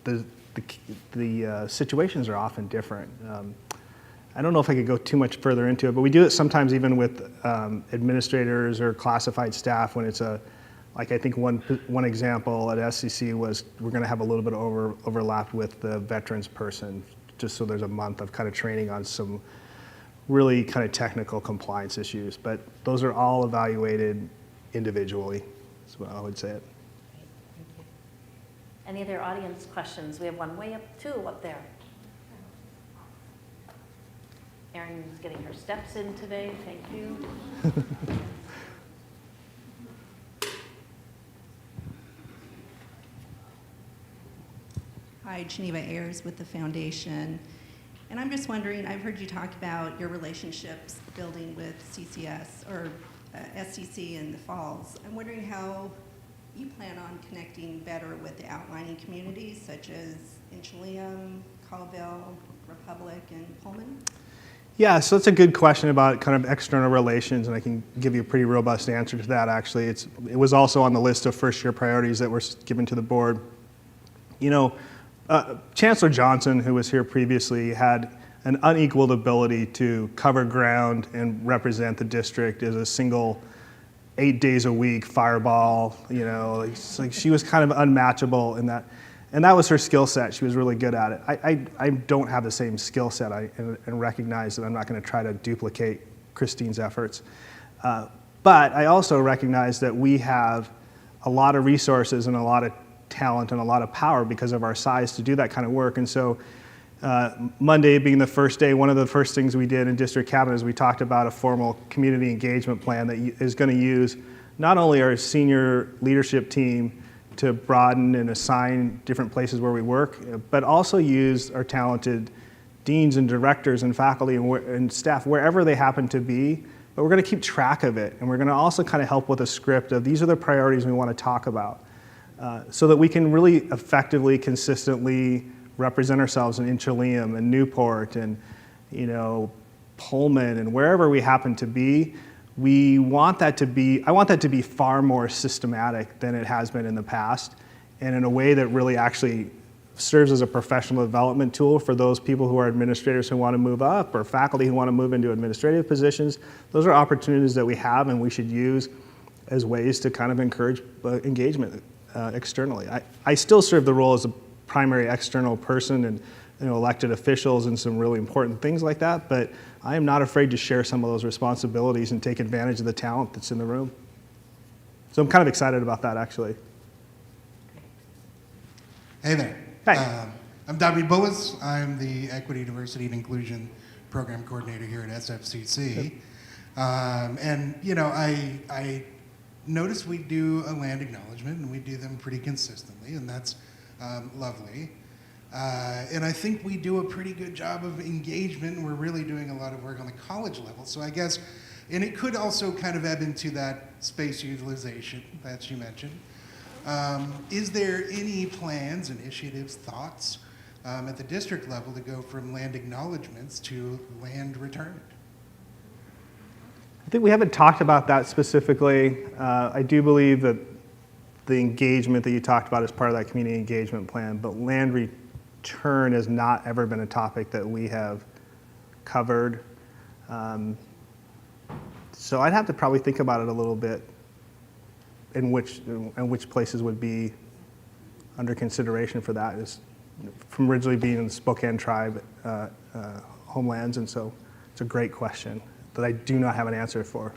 the situations are often different. I don't know if I could go too much further into it, but we do it sometimes even with administrators or classified staff when it's like I think one example at SCC was we're going to have a little bit of overlap with the veterans person, just so there's a month of kind of training on some really kind of technical compliance issues. But those are all evaluated individually, is what I would say it. Thank you. Any other audience questions? We have one way up, 2 up there. Erin's getting her steps in today. Thank you. Hi, Geneva Ayers with the foundation. And I'm just wondering, I've heard you talk about your relationships building with CCS or SCC in the Falls. I'm wondering how you plan on connecting better with the outlying communities such as Inchelium, Colville, Republic, and Pullman? Yeah, so that's a good question about kind of external relations, and I can give you a pretty robust answer to that, actually. It was also on the list of first-year priorities that were given to the board. You know, Chancellor Johnson, who was here previously, had an unequaled ability to cover ground and represent the district as a single 8 days a week fireball. You know, it's like she was kind of unmatchable in that. And that was her skill set. She was really good at it. I don't have the same skill set and recognize that I'm not going to try to duplicate Christine's efforts. But I also recognize that we have a lot of resources and a lot of talent and a lot of power because of our size to do that kind of work. And so Monday being the first day, one of the first things we did in district cabinet is we talked about a formal community engagement plan that is going to use not only our senior leadership team to broaden and assign different places where we work, but also use our talented deans and directors and faculty and staff wherever they happen to be. But we're going to keep track of it, and we're going to also kind of help with a script of these are the priorities we want to talk about, so that we can really effectively, consistently represent ourselves in Chelan and Newport and Pullman and wherever we happen to be. I want that to be far more systematic than it has been in the past, and in a way that really actually serves as a professional development tool for those people who are administrators who want to move up or faculty who want to move into administrative positions. Those are opportunities that we have and we should use as ways to kind of encourage engagement externally. I still serve the role as a primary external person and elected officials and some really important things like that, but I am not afraid to share some of those responsibilities and take advantage of the talent that's in the room. So I'm kind of excited about that, actually. Hey there. Hi. I'm David Bullis. I'm the Equity, Diversity, and Inclusion Program Coordinator here at SFCC. And I noticed we do a land acknowledgement, and we do them pretty consistently, and that's lovely. And I think we do a pretty good job of engagement. We're really doing a lot of work on the college level. So I guess, and it could also kind of ebb into that space utilization that you mentioned. Is there any plans, initiatives, thoughts at the district level to go from land acknowledgements to land returned? I think we haven't talked about that specifically. I do believe that the engagement that you talked about is part of that community engagement plan, but land return has not ever been a topic that we have covered. So I'd have to probably think about it a little bit, and which places would be under consideration for that. Is from originally being in the Spokane tribe homelands, and so it's a great question that I do not have an answer for,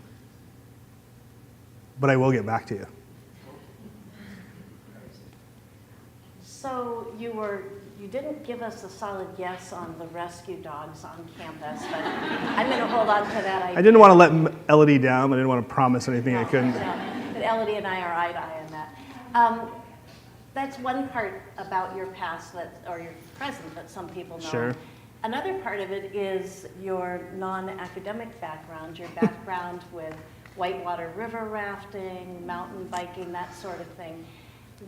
but I will get back to you. So you didn't give us a solid yes on the rescue dogs on campus, but I'm going to hold on to that idea. I didn't want to let Elodie down. I didn't want to promise anything I couldn't. No, but Elodie and I are eye to eye on that. That's one part about your past or your present that some people know. Sure. Another part of it is your non-academic background, your background with whitewater river rafting, mountain biking, that sort of thing.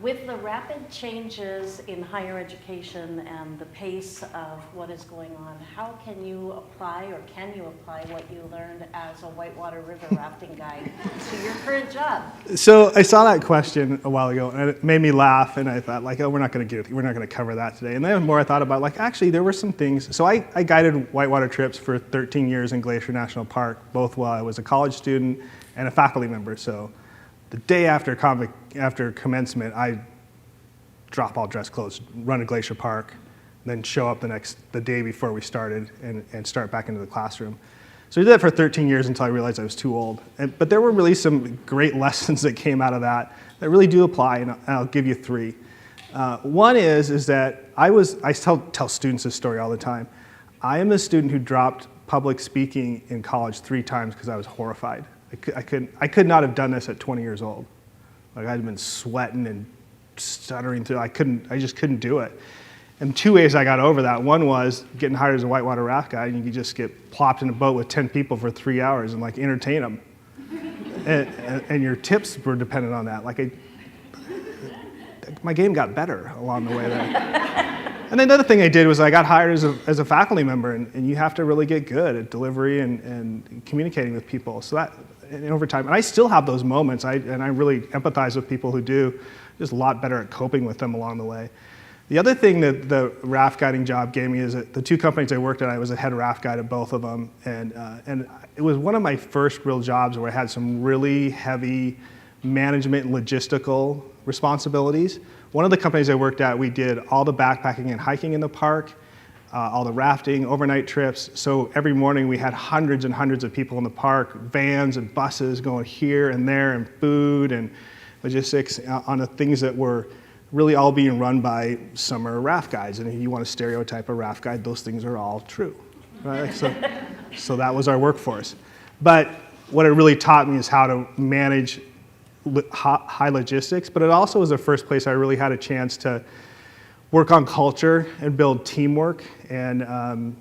With the rapid changes in higher education and the pace of what is going on, how can you apply what you learned as a whitewater river rafting guide to your current job? So I saw that question a while ago, and it made me laugh. And I thought, we're not going to cover that today. And then the more I thought about, actually, there were some things. So I guided whitewater trips for 13 years in Glacier National Park, both while I was a college student and a faculty member. So the day after commencement, I drop all dress clothes, run to Glacier Park, then show up the day before we started and start back into the classroom. So I did that for 13 years until I realized I was too old. But there were really some great lessons that came out of that really do apply, and I'll give you three. One is that I tell students this story all the time. I am a student who dropped public speaking in college 3 times because I was horrified. I could not have done this at 20 years old. I'd been sweating and stuttering through. I just couldn't do it. And 2 ways I got over that. One was getting hired as a whitewater raft guide, and you could just get plopped in a boat with 10 people for 3 hours and entertain them. and your tips were dependent on that. My game got better along the way there. And then the other thing I did was I got hired as a faculty member, and you have to really get good at delivery and communicating with people. So that, and over time, and I still have those moments, and I really empathize with people who do, just a lot better at coping with them along the way. The other thing that the raft guiding job gave me is that the 2 companies I worked at, I was a head raft guide at both of them, and it was one of my first real jobs where I had some really heavy management and logistical responsibilities. One of the companies I worked at, we did all the backpacking and hiking in the park, all the rafting, overnight trips. So every morning we had hundreds and hundreds of people in the park, vans and buses going here and there, and food and logistics on the things that were really all being run by summer RAF guides. And if you want to stereotype a RAF guide, those things are all true, right? So that was our workforce. But what it really taught me is how to manage high logistics, but it also was the first place I really had a chance to work on culture and build teamwork and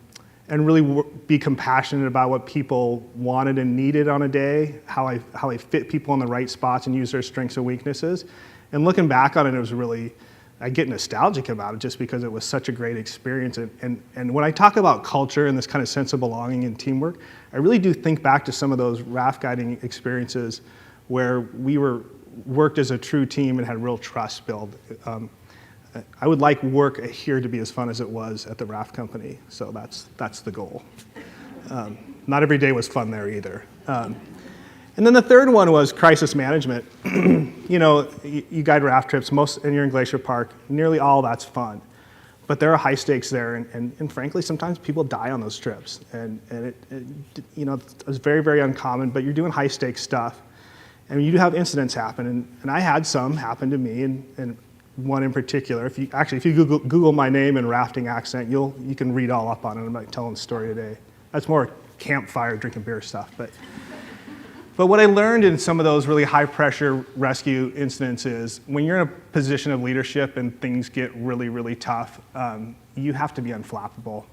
really be compassionate about what people wanted and needed on a day, how I fit people in the right spots and use their strengths and weaknesses. And looking back on it, it was really, I get nostalgic about it just because it was such a great experience. And when I talk about culture and this kind of sense of belonging and teamwork, I really do think back to some of those RAF guiding experiences where we worked as a true team and had real trust built. I would like work here to be as fun as it was at the RAF company, so that's the goal. Not every day was fun there either. And then the third one was crisis management. You know, you guide RAF trips, and you're in Glacier Park, nearly all that's fun. But there are high stakes there, and frankly, sometimes people die on those trips. And you know, it's very, very uncommon, but you're doing high stakes stuff. And you do have incidents happen, and I had some happen to me, and one in particular. If you Google my name and rafting accent, you can read all up on it. I'm not telling the story today. That's more campfire, drinking beer stuff. But what I learned in some of those really high pressure rescue incidents is when you're in a position of leadership and things get really, really tough, you have to be unflappable.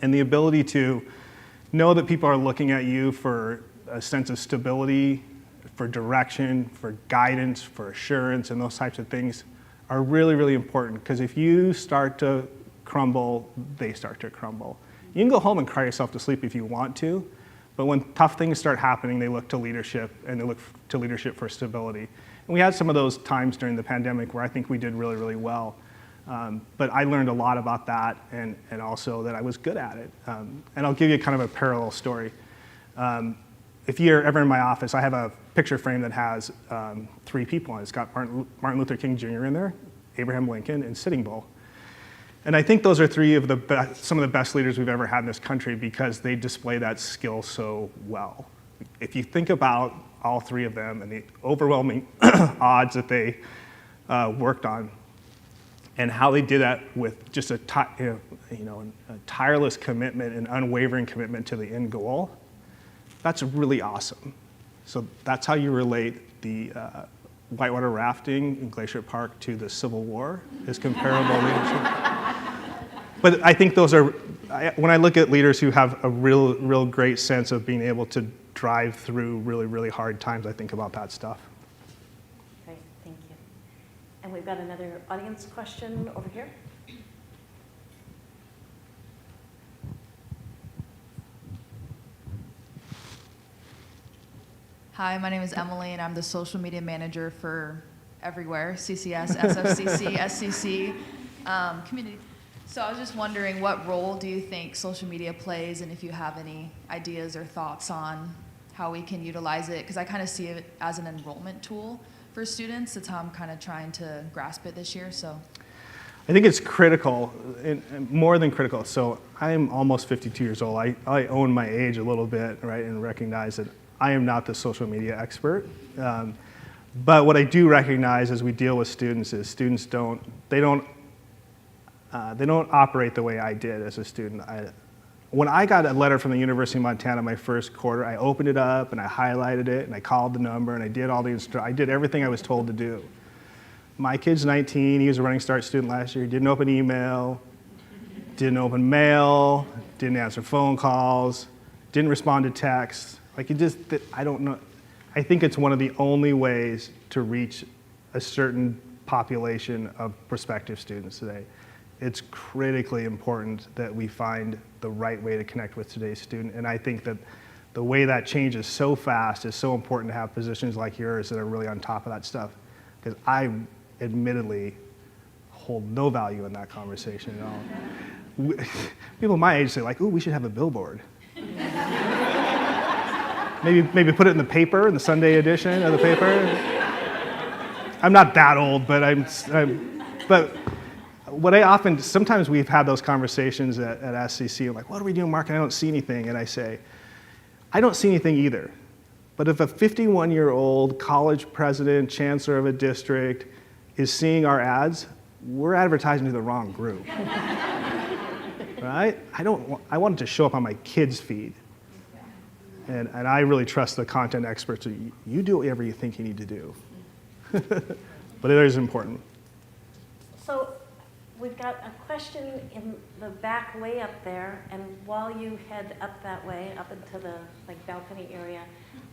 And the ability to know that people are looking at you for a sense of stability, for direction, for guidance, for assurance, and those types of things are really, really important, because if you start to crumble, they start to crumble. You can go home and cry yourself to sleep if you want to, but when tough things start happening, they look to leadership, and they look to leadership for stability. And we had some of those times during the pandemic where I think we did really, really well. But I learned a lot about that, and also that I was good at it. And I'll give you kind of a parallel story. If you're ever in my office, I have a picture frame that has 3 people on it. It's got Martin Luther King Jr. in there, Abraham Lincoln, and Sitting Bull. And I think those are some of the best leaders we've ever had in this country, because they display that skill so well. If you think about all 3 of them and the overwhelming odds that they worked on, and how they did that with just a tireless commitment and unwavering commitment to the end goal, that's really awesome. So that's how you relate the whitewater rafting in Glacier Park to the Civil War, is comparable leadership. But I think those are, when I look at leaders who have a real great sense of being able to drive through really, really hard times, I think about that stuff. Great, thank you. And we've got another audience question over here. Hi, my name is Emily, and I'm the social media manager for everywhere, CCS, SFCC, SCC, community. So I was just wondering, what role do you think social media plays, and if you have any ideas or thoughts on how we can utilize it? Because I kind of see it as an enrollment tool for students. That's how I'm kind of trying to grasp it this year. So I think it's critical, and more than critical. So I'm almost 52 years old. I own my age a little bit, right, and recognize that I am not the social media expert. But what I do recognize as we deal with students is students don't operate the way I did as a student. When I got a letter from the University of Montana my first quarter, I opened it up and I highlighted it and I called the number and I did I did everything I was told to do. My kid's 19, he was a Running Start student last year. He didn't open email, didn't open mail, didn't answer phone calls, didn't respond to texts. Like, I don't know. I think it's one of the only ways to reach a certain population of prospective students today. It's critically important that we find the right way to connect with today's student. And I think that the way that changes so fast is so important to have positions like yours that are really on top of that stuff. Because I admittedly hold no value in that conversation at all. People my age say, like, ooh, we should have a billboard. Maybe put it in the paper, in the Sunday edition of the paper. I'm not that old, but but what I often, sometimes we've had those conversations at SCC, I'm like, what are we doing, Mark? And I don't see anything. And I say, I don't see anything either. But if a 51-year-old college president, chancellor of a district, is seeing our ads, we're advertising to the wrong group. Right? I want it to show up on my kids' feed. And I really trust the content experts. You do whatever you think you need to do. But it is important. So we've got a question in the back way up there, and while you head up that way, up into the balcony area,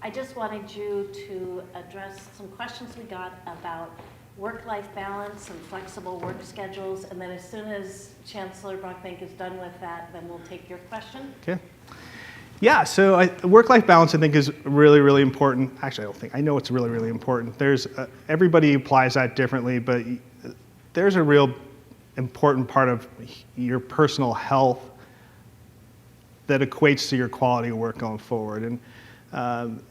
I just wanted you to address some questions we got about work-life balance and flexible work schedules, and then as soon as Chancellor Brockbank is done with that, then we'll take your question. Okay. Yeah, so work-life balance I think is really, really important. Actually, I know it's really, really important. There's everybody applies that differently, but there's a real important part of your personal health that equates to your quality of work going forward. And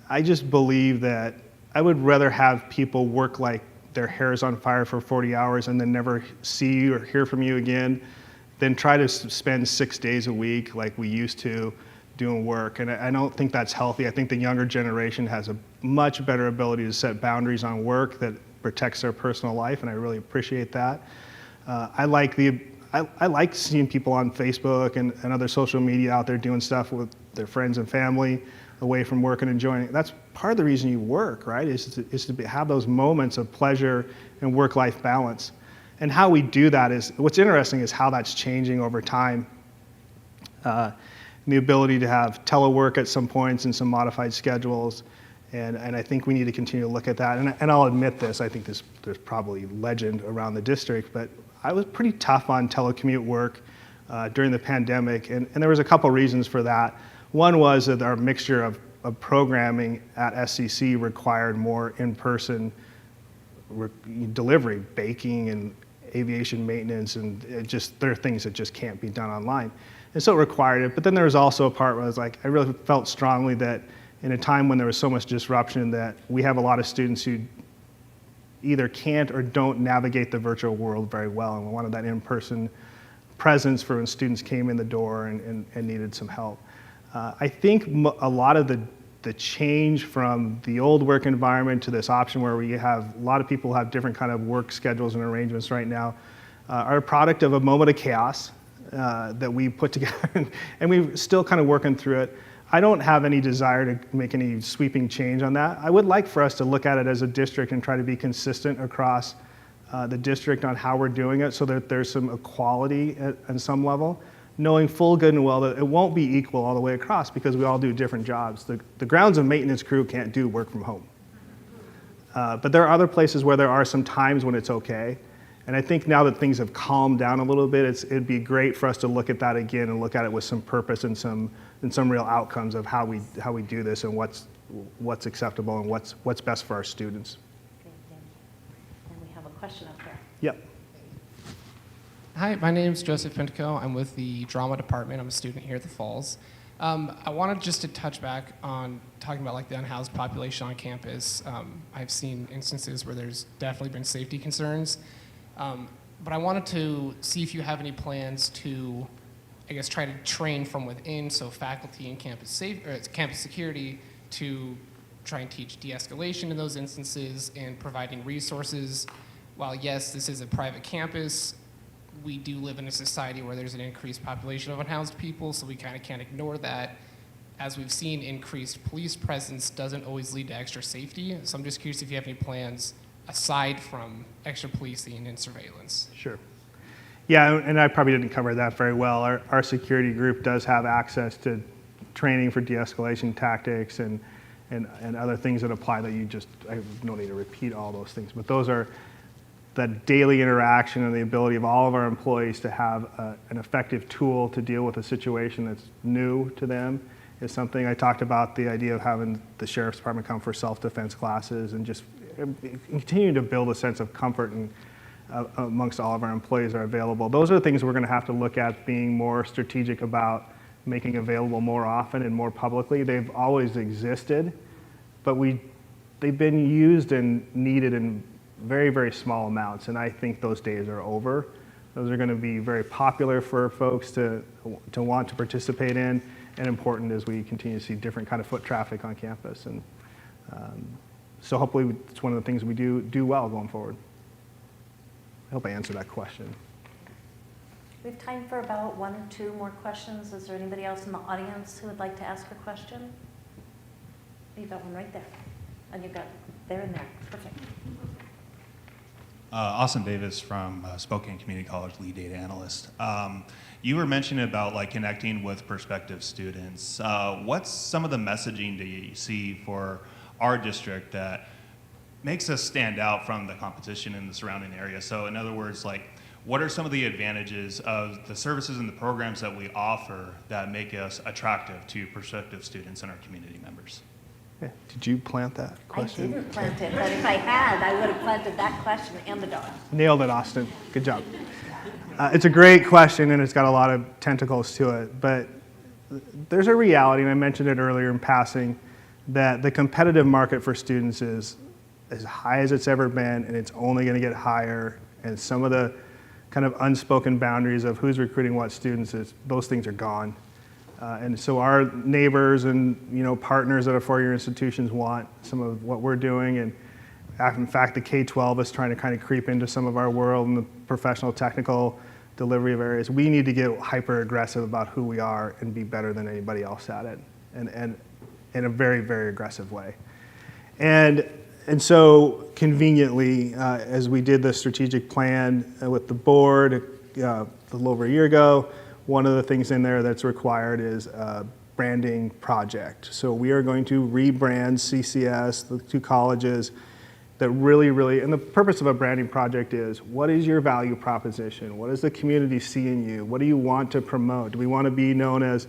I just believe that I would rather have people work like their hair is on fire for 40 hours and then never see you or hear from you again than try to spend 6 days a week like we used to doing work. And I don't think that's healthy. I think the younger generation has a much better ability to set boundaries on work that protects their personal life, and I really appreciate that. I like seeing people on Facebook and other social media out there doing stuff with their friends and family away from work and enjoying it. That's part of the reason you work, right? Is to have those moments of pleasure and work-life balance. And how we do that is, what's interesting is how that's changing over time. The ability to have telework at some points and some modified schedules. And I think we need to continue to look at that. And I'll admit this, I think there's probably legend around the district, but I was pretty tough on telecommute work during the pandemic. And there was a couple reasons for that. One was that our mixture of programming at SCC required more in-person delivery, baking and aviation maintenance, and there are things that just can't be done online. And so it required it. But then there was also a part where I was like, I really felt strongly that in a time when there was so much disruption, that we have a lot of students who either can't or don't navigate the virtual world very well, and we wanted that in-person presence for when students came in the door and needed some help. I think a lot of the change from the old work environment to this option where we have a lot of people have different kind of work schedules and arrangements right now are a product of a moment of chaos that we put together, and we're still kind of working through it. I don't have any desire to make any sweeping change on that. I would like for us to look at it as a district and try to be consistent across the district on how we're doing it so that there's some equality at some level, knowing full good and well that it won't be equal all the way across because we all do different jobs. The grounds and maintenance crew can't do work from home. But there are other places where there are some times when it's okay. And I think now that things have calmed down a little bit, it'd be great for us to look at that again and look at it with some purpose and some real outcomes of how we do this and what's acceptable and what's best for our students. Okay, and we have a question up there. Yep. Hi, my name is Joseph Pintico. I'm with the drama department. I'm a student here at the Falls. I wanted just to touch back on talking about the unhoused population on campus. I've seen instances where there's definitely been safety concerns. But I wanted to see if you have any plans to, I guess, try to train from within, so faculty and campus security, to try and teach de-escalation in those instances and providing resources. While yes, this is a private campus, we do live in a society where there's an increased population of unhoused people, so we kind of can't ignore that. As we've seen, increased police presence doesn't always lead to extra safety. So I'm just curious if you have any plans aside from extra policing and surveillance. Sure. Yeah, and I probably didn't cover that very well. Our security group does have access to training for de-escalation tactics and other things that apply that I don't need to repeat all those things, but those are that daily interaction and the ability of all of our employees to have an effective tool to deal with a situation that's new to them is something. I talked about the idea of having the sheriff's department come for self-defense classes and just continuing to build a sense of comfort and amongst all of our employees are available. Those are the things we're going to have to look at being more strategic about making available more often and more publicly. They've always existed, but they've been used and needed in very, very small amounts, and I think those days are over. Those are going to be very popular for folks to want to participate in, and important as we continue to see different kind of foot traffic on campus. And so hopefully it's one of the things we do well going forward. I hope I answered that question. We have time for about 1 or 2 more questions. Is there anybody else in the audience who would like to ask a question? You've got one right there. And you've got there and there. Perfect. Austin Davis from Spokane Community College, lead data analyst. You were mentioning about like connecting with prospective students. What's some of the messaging that you see for our district that makes us stand out from the competition in the surrounding area? So in other words, like, what are some of the advantages of the services and the programs that we offer that make us attractive to prospective students and our community members? Yeah. Did you plant that question? I didn't plant it, but if I had, I would have planted that question and the dog. Nailed it, Austin. Good job. It's a great question, and it's got a lot of tentacles to it. But there's a reality, and I mentioned it earlier in passing, that the competitive market for students is as high as it's ever been, and it's only going to get higher. And some of the kind of unspoken boundaries of who's recruiting what students, those things are gone. And so our neighbors and partners at our four-year institutions want some of what we're doing. And in fact, the K-12 is trying to kind of creep into some of our world and the professional technical delivery of areas. We need to get hyper aggressive about who we are and be better than anybody else at it, and in a very, very aggressive way. And so conveniently, as we did the strategic plan with the board a little over a year ago, one of the things in there that's required is a branding project. So we are going to rebrand CCS, the 2 colleges, that really, and the purpose of a branding project is, what is your value proposition? What does the community see in you? What do you want to promote? Do we want to be known as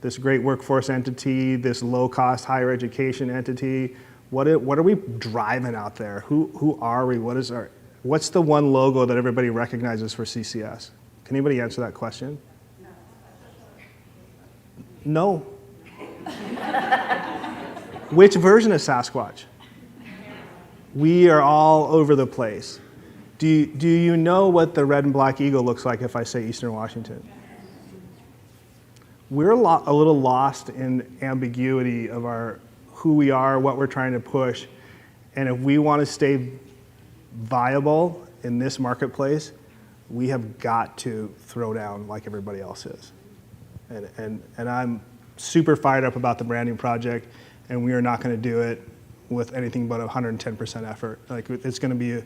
this great workforce entity, this low-cost higher education entity? What are we driving out there? Who are we? What's the one logo that everybody recognizes for CCS? Can anybody answer that question? No. Which version of Sasquatch? We are all over the place. Do you know what the red and black eagle looks like if I say Eastern Washington? We're a little lost in ambiguity of who we are, what we're trying to push. And if we want to stay viable in this marketplace, we have got to throw down like everybody else is. And I'm super fired up about the branding project, and we are not going to do it with anything but 110% effort. Like, it's going to be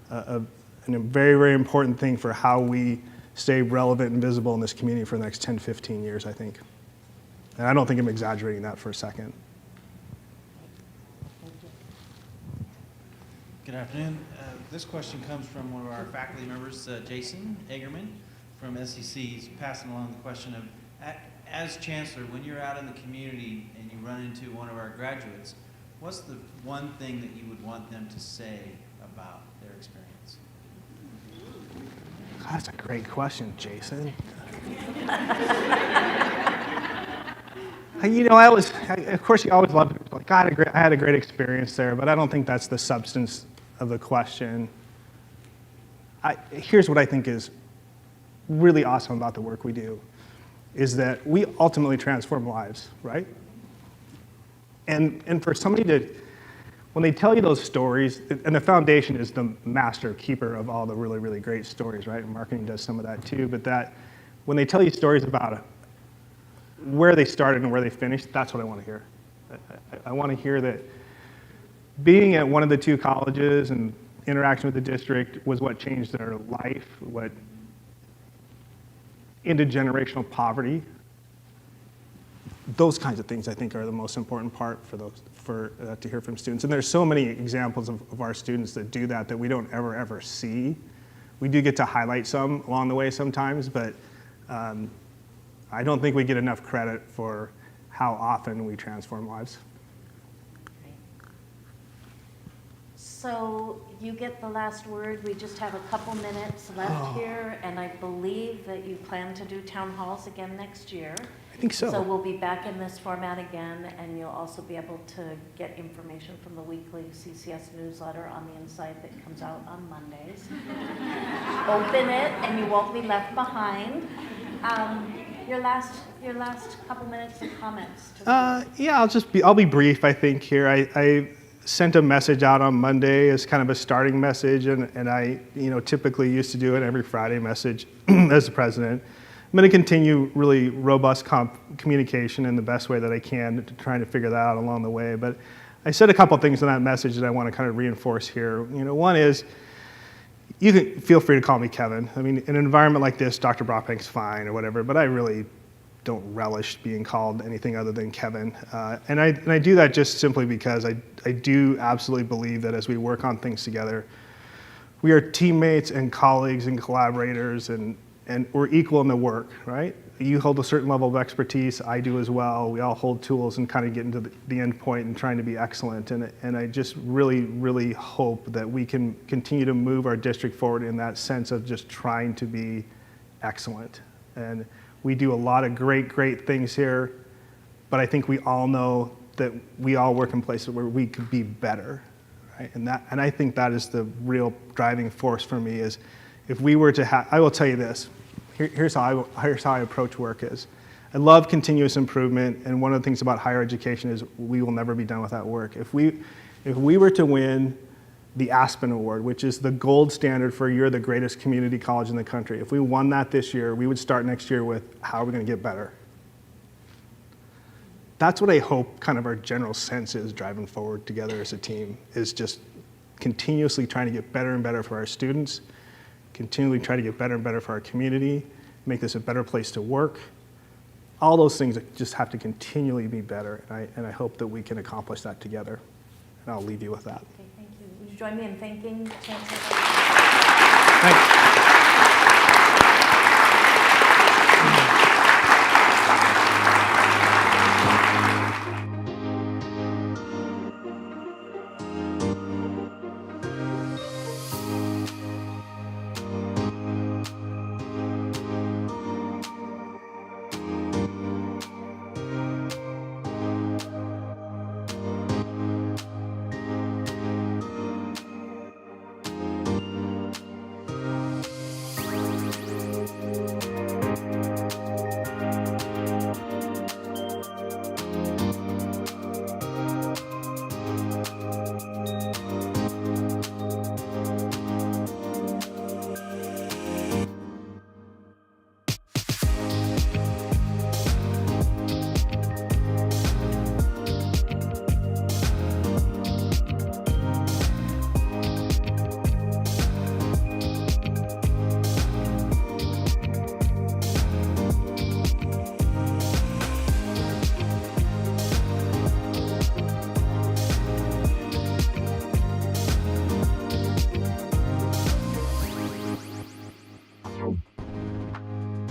a very, very important thing for how we stay relevant and visible in this community for the next 10, 15 years, I think. And I don't think I'm exaggerating that for a second. Good afternoon. This question comes from one of our faculty members, Jason Egerman from SEC. He's passing along the question of, as chancellor, when you're out in the community and you run into one of our graduates, what's the one thing that you would want them to say about their experience? That's a great question, Jason. Of course, you always love it. Like, I had a great experience there, but I don't think that's the substance of the question. Here's what I think is really awesome about the work we do, is that we ultimately transform lives, right? And for somebody to, when they tell you those stories, and the foundation is the master keeper of all the really, really great stories, right? And marketing does some of that too, but that when they tell you stories about where they started and where they finished, that's what I want to hear. I want to hear that being at one of the 2 colleges and interaction with the district was what changed their life, what ended generational poverty. Those kinds of things, I think, are the most important part to hear from students. And there's so many examples of our students that do that we don't ever see. We do get to highlight some along the way sometimes, but I don't think we get enough credit for how often we transform lives. So you get the last word. We just have a couple minutes left here, and I believe that you plan to do town halls again next year. I think so. So we'll be back in this format again, and you'll also be able to get information from the weekly CCS newsletter on the inside that comes out on Mondays. Open it, and you won't be left behind. Your last couple minutes of comments. Yeah, I'll be brief, I think, here. sent a message out on Monday as kind of a starting message, and I, typically used to do an every Friday message as the president. I'm going to continue really robust communication in the best way that I can, trying to figure that out along the way. But I said a couple things in that message that I want to kind of reinforce here. One is, you can feel free to call me Kevin. I mean, in an environment like this, Dr. Brockbank's fine or whatever, but I really don't relish being called anything other than Kevin. And I do that just simply because I do absolutely believe that as we work on things together, we are teammates and colleagues and collaborators, and we're equal in the work, right? You hold a certain level of expertise, I do as well. We all hold tools and kind of get into the end point and trying to be excellent. And I just really, really hope that we can continue to move our district forward in that sense of just trying to be excellent. And we do a lot of great things here, but I think we all know that we all work in places where we could be better, right? And I think that is the real driving force for me is, if we were to have, I will tell you this, here's how I approach work is. I love continuous improvement, and one of the things about higher education is we will never be done with that work. If we were to win the Aspen Award, which is the gold standard for you're the greatest community college in the country, if we won that this year, we would start next year with how are we going to get better? That's what I hope kind of our general sense is driving forward together as a team, is just continuously trying to get better and better for our students, continually try to get better and better for our community, make this a better place to work. All those things just have to continually be better, and I hope that we can accomplish that together. And I'll leave you with that. Okay, thank you. Would you join me in thanking Chancellor? Thanks.